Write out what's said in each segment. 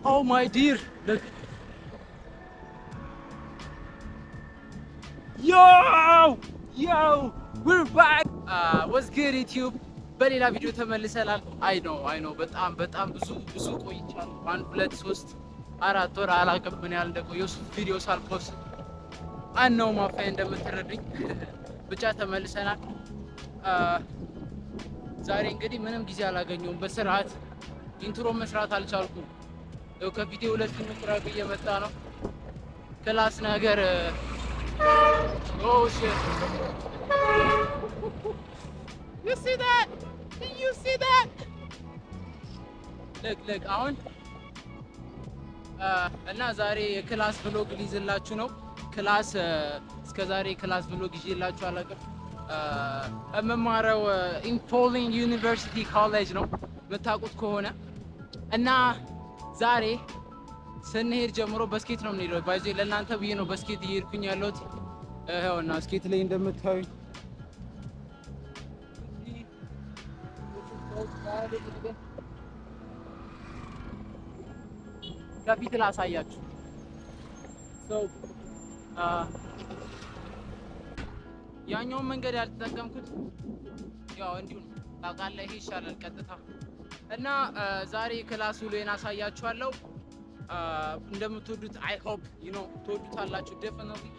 Oh my dear, look. Yo, we're back. What's good YouTube? በሌላ ቪዲዮ ተመልሰናል። አይ ኖ በጣም ብዙ ቆይቻለሁ። 1 2 3 4 ወር አላውቅም ምን ያህል እንደቆየሁ ቪዲዮ ሳልፖስት አነው ማፋይ እንደምትረዱኝ ብቻ ተመልሰናል። ዛሬ እንግዲህ ምንም ጊዜ አላገኘሁም። በስርዓት ኢንትሮ መስራት አልቻልኩም። ያው ከቪዲዮ ሁለት ምኩራብ እየመጣ ነው ክላስ ነገር shit. You see that? You see that? Look አሁን እና ዛሬ የክላስ ብሎግ ሊይዝላችሁ ነው። ክላስ እስከ ዛሬ ክላስ ብሎግ ይዤላችሁ አላውቅም። የምማረው ኢንፎሊንግ ዩኒቨርሲቲ ኮሌጅ ነው የምታውቁት ከሆነ እና ዛሬ ስንሄድ ጀምሮ በስኬት ነው የምንሄደው። ባይዜ ለእናንተ ብዬ ነው በስኬት እየሄድኩኝ ያለሁት። ይኸውና ስኬት ላይ እንደምታዩኝ ከፊት ላሳያችሁ። ያኛውን መንገድ ያልተጠቀምኩት ያው እንዲሁ ነው ታውቃለህ፣ ይሄ ይሻላል ቀጥታ እና ዛሬ ክላስ ውሎዬን አሳያችኋለሁ። እንደምትወዱት አይ ሆፕ ዩ ኖ ትወዱታላችሁ ዴፊኒትሊ።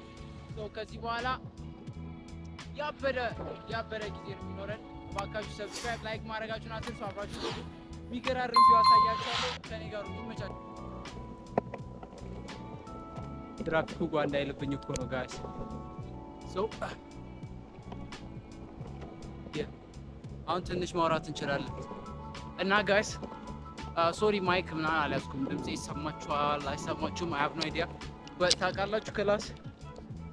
ከዚህ በኋላ ያበረ ጊዜ ነው የሚኖረን። ባካችሁ ሰብስክራይብ ላይክ ማድረጋችሁን አትርሱ። አብራችሁ የሚገራርም ቪዲዮ አሳያችኋለሁ። ከኔ ጋር ይመቻችሁ። ትራፊኩ ጓ እንዳይልብኝ እኮ ነው ጋይስ። አሁን ትንሽ ማውራት እንችላለን እና ጋይስ ሶሪ ማይክ ምናምን አልያዝኩም። ድምጼ ይሰማችኋል አይሰማችሁም? አይ ሃቭ ኖ አይዲያ። ታውቃላችሁ ክላስ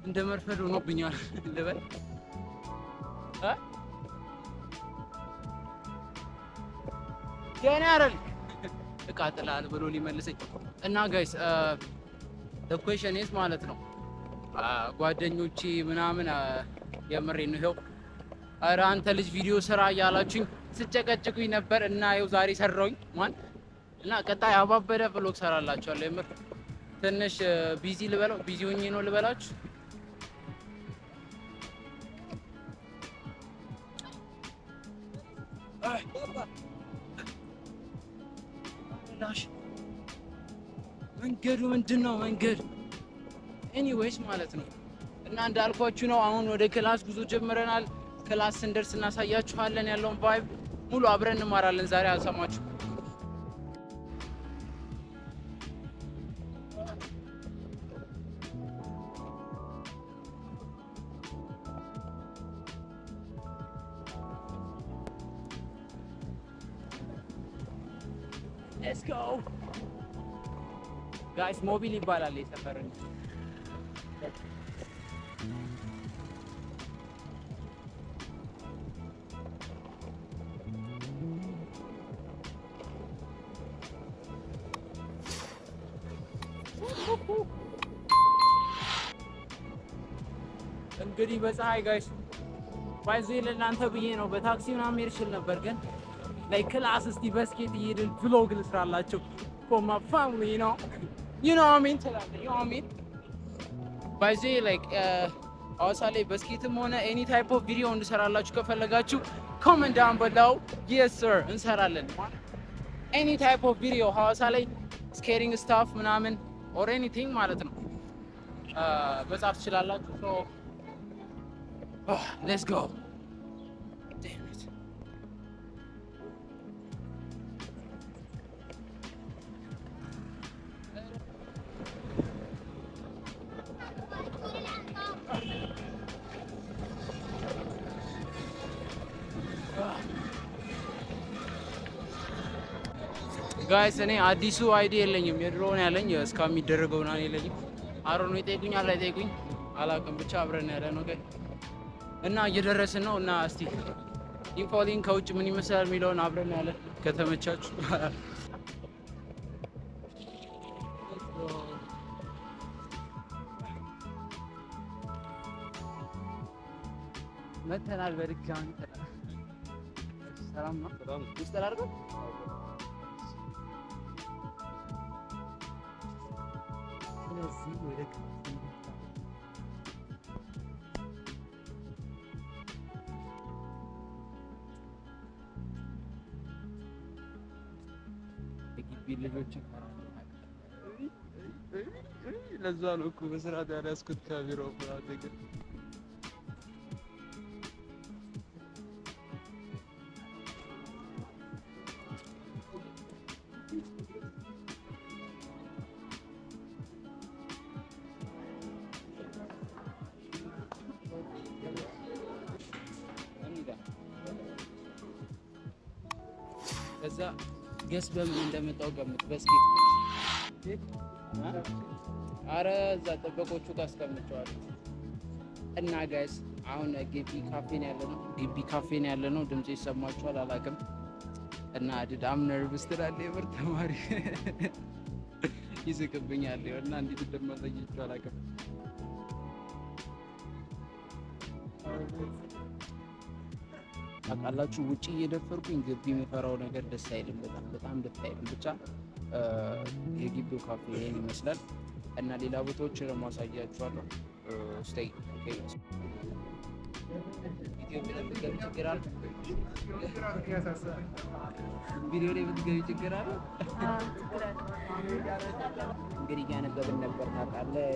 እንደ መርፈድ ሆኖብኛል ልበል ጀነራል እቃጥላል ብሎ ሊመልሰኝ እና ጋይስ the question is ማለት ነው ጓደኞቼ ምናምን የምሬን ነው። ይኸው ኧረ አንተ ልጅ ቪዲዮ ስራ እያላችሁኝ ስጨቀጭቁኝ ነበር እና ይኸው ዛሬ ሰራሁኝ እና ቀጣይ አባበደ ብሎግ ሰራላችኋለሁ። የምር ትንሽ ቢዚ ልበለው ቢዚ ሆኜ ነው ልበላችሁ። መንገዱ ምንድነው? መንገድ ኤኒዌይስ ማለት ነው እና እንዳልኳችሁ ነው። አሁን ወደ ክላስ ጉዞ ጀምረናል። ክላስ ስንደርስ እናሳያችኋለን። ያለውን ቫይብ ሙሉ አብረን እንማራለን። ዛሬ አልሰማችሁ Let's go guys. ሞቢል ይባላል የሰፈር እንግዲህ በፀሐይ ጋይስ ባይዜ ለእናንተ ብዬ ነው በታክሲ ምናምን ሄድ እችል ነበር፣ ግን like ክላስ እስቲ በስኬት እየሄድን vlog ልስራላችሁ for my family, you know what I mean ትላለህ። you know what I mean ባይዜ like ሐዋሳ ላይ በስኬትም ሆነ any type of video እንድሰራላችሁ ከፈለጋችሁ comment down below. yes sir እንሰራለን any type of video ሐዋሳ ላይ skating stuff ምናምን or anything ማለት ነው መጻፍ ትችላላችሁ። so let's go. damn it ጋይስ እኔ አዲሱ አይዲ የለኝም፣ የድሮውን ያለኝ እስካሁን የሚደረገው ነው የለኝም። አሮ ነው ይጠይቁኛል አይጠይቁኝ አላውቅም፣ ብቻ አብረን ያለ ነው ጋይ እና እየደረስን ነው እና እስቲ ኢንፎሊንግ ከውጭ ምን ይመስላል የሚለውን አብረን ያለ ከተመቻችሁ መተናል በድጋሚ ሰላም ነው። ውስጥ አላርገው የግቢ ልጆች ለዛ ነው እኮ በስርዓት ያልያዝኩት ካሜራ ፍራት ግን ከዛ ገስ በምን እንደመጣው ገምት። በስኬት አረ እዛ ጥበቆቹ ጋር አስቀምጨዋለሁ። እና ጋይስ አሁን ግቢ ካፌን ያለ ነው። ድምጽ ይሰማችኋል አላውቅም። እና አም ነርቭስ ትላለህ። የምር ተማሪ ይስቅብኛል እና እንዴት እንደማሳያችሁ አላውቅም። ታውቃላችሁ ውጪ እየደፈርኩኝ ግቢ የምፈራው ነገር ደስ አይልም። በጣም ደስ አይልም። ብቻ የግቢው ካፌ ይሄን ይመስላል እና ሌላ ቦታዎች ደግሞ አሳያችኋለሁ። ስቴይ ኦኬ። ቪዲዮ ላይ ብትገቢ ችግር አለ? ቪዲዮ ላይ ብትገቢ ችግር አለ? እንግዲህ እያነበብን ነበር ታውቃለህ።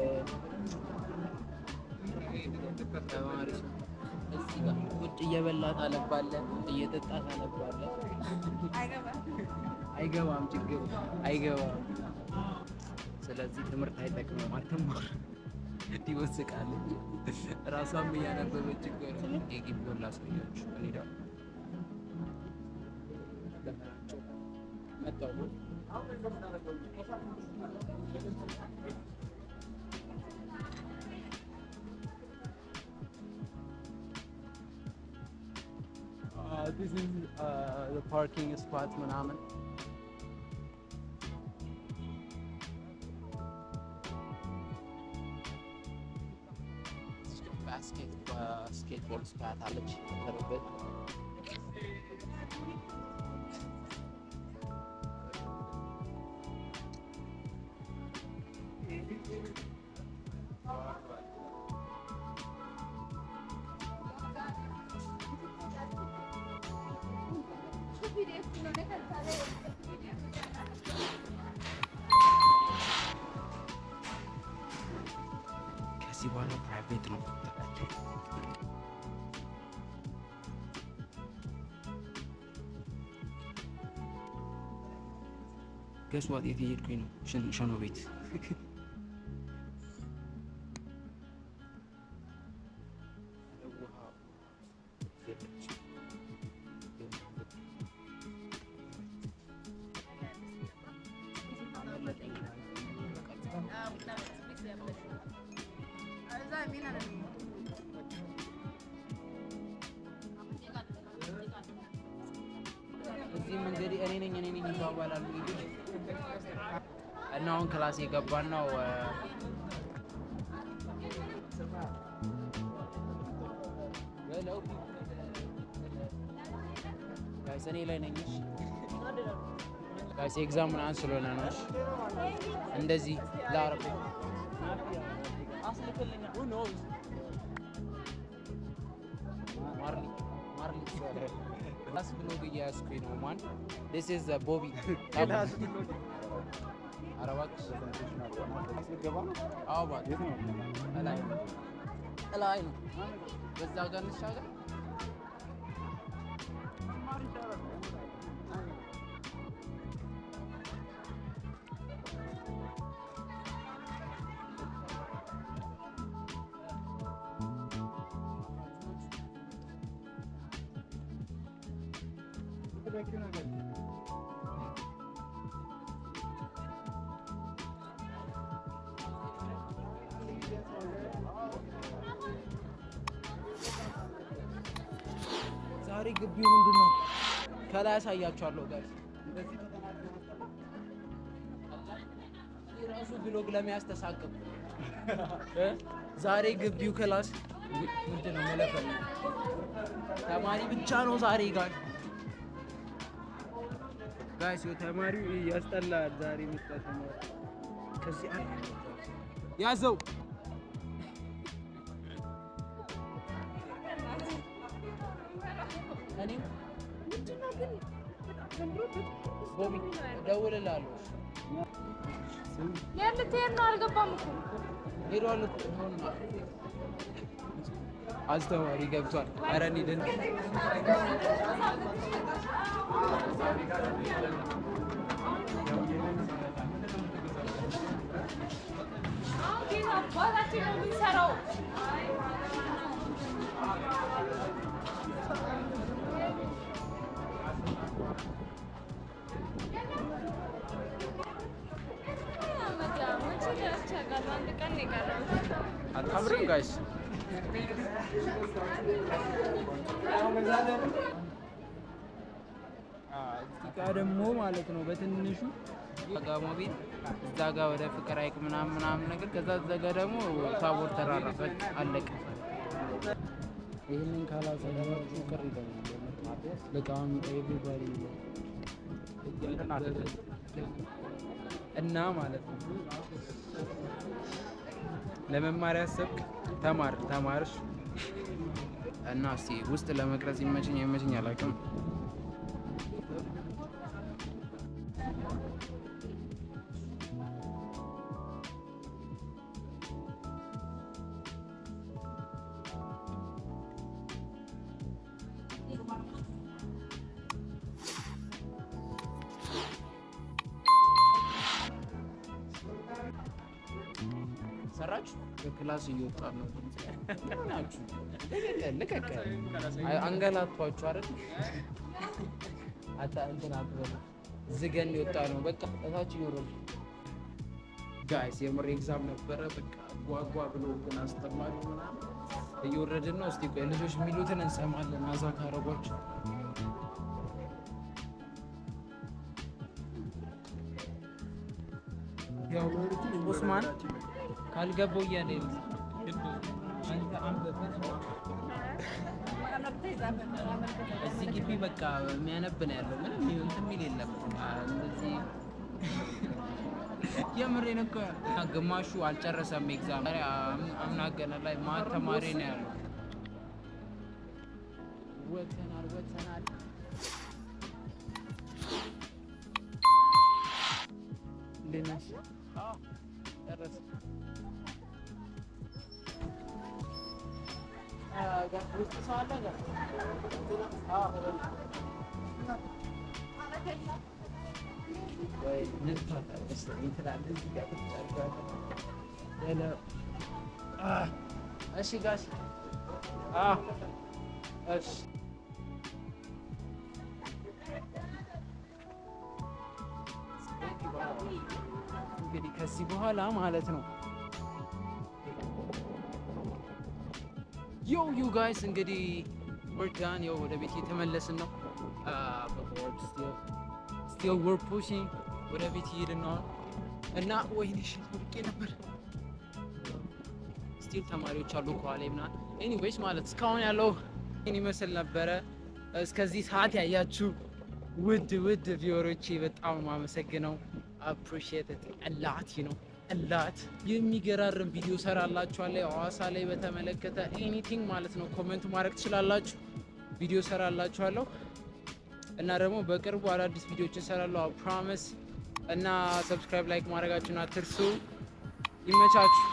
እዚህ ጋር ቁጭ እየበላህ ታነባለህ፣ እየጠጣህ ታነባለህ። አይገባም ችግር አይገባም። ስለዚህ ትምህርት አይጠቅምም። አትማር ይወስቃል። ራሷም እያነበበች ችግር የግቢውን ላሳያችሁ። እንሂዳለን መጣሁ this is the parking spot ምናምን skateboard spot አለች ተረበት ከዚህ በኋላ ፕራይቬት ነው። ገስዋት የት እየሄድኩኝ ነው? ሸኖ ቤት እዚህም እንግዲህ እኔ ነኝ ይባባላሉ እና አሁን ክላስ የገባን ነው። ጋይስ እኔ ላይ ነኝ። ጋይስ ኤግዛም ምናምን ስለሆነ ነው እንደዚህ ላርብ አስልክልኛ ማርሊ ክላስ ብሎግ እያያዝኩኝ ነው። ማን this is Bobby ክላስ ብሎግ አረባክስ አስልገባ ነው። አዎ ባክ እላይ ነው በዛ ጋር እንሻገር። ዛሬ ግቢው ምንድነው? ከላይ ያሳያችኋለሁ ጋይስ። እንደዚህ ራሱ ብሎግ ለመያዝ ተሳቀቁ። ዛሬ ግቢው ክላስ ምንድነው? መለፈል ተማሪ ብቻ ነው ዛሬ ጋይስ ተማሪው ያስጠላል ዛሬ ተማሪ ከዚህ ያዘው እኔም ምንድነው ግን ቦቢ ደውልልሃለሁ ልትሄድ ነው አልገባም እኮ ሄዷል እኮ አስተማሪ ገብቷል ኧረ እንሂድ አባታችን ነው የምንሰራው አታምርም ጋይስ እዚህ ጋ ደግሞ ማለት ነው በትንሹ ጋሞ ቤት እዛ ጋ ወደ ፍቅር ሐይቅ ምናምን ነገር ከዛ እዛ ጋ ደግሞ ታቦር ተራራ አለቀ። ይህንን ካላሳያችሁ ቅር ይለኛል። በጣም ኤቭሪባዲ እና ማለት ነው ለመማር ያሰብክ ተማርሽ እና እስቲ ውስጥ ለመቅረጽ ይመችኝ አላውቅም። ሰራችሁ በክላስ እየወጣ ነው ናችሁ ለቀቀ አንገላቷችሁ አይደል አታ እንትን አትበሉ ዝገን ይወጣ ነው በቃ እታች ይወረዱ ጋይስ የምር ኤግዛም ነበረ በቃ ጓጓ ብሎ ግን አስተማሪ ምናምን እየወረድን ነው። እስቲ ልጆች የሚሉትን እንሰማለን። አዛ ካረጓችሁ ያው ኡስማን ካልገባው እያለ አንተ አንበበት እዚህ ግቢ በቃ የሚያነብ ነው ያለው። ምንም እንትን የሚል የለም። እንደዚህ የምሬን እኮ ግማሹ አልጨረሰም ኤግዛም አምናገና ላይ ማን ተማሪ ነው ያለው። ወተናል ለነሽ ጨረሰ ውስጥ ሰው አለ ጋር ወይ ንጥፋታ ይተላል እዚህ ጋር ተጫርጋለ እሺ ጋሽ እሺ እንግዲህ ከዚህ በኋላ ማለት ነው ዩ ጋይስ እንግዲህ ወርዳን ያው ወደ ቤት የተመለስን ነው። still we're pushing ወደ ቤት እየሄድን ነው እና ወይኔ ሽርቄ ነበር። ስቲል ተማሪዎች አሉ ከኋላ ምናምን። ኤኒዌይስ ማለት እስካሁን ያለው ይመስል ነበረ። እስከዚህ ሰዓት ያያችሁ ውድ ቪወሮቼ በጣም ማመሰግነው። appreciate it a lot you know a lot የሚገራርም ቪዲዮ ሰራላችኋለሁ ሐዋሳ ላይ በተመለከተ ኤኒቲንግ ማለት ነው። ኮሜንት ማድረግ ትችላላችሁ። ቪዲዮ ሰራላችኋለሁ እና ደግሞ በቅርቡ አዳዲስ ቪዲዮዎችን ሰራለሁ I promise እና ሰብስክራይብ ላይክ ማድረጋችሁን አትርሱ። ይመቻችሁ።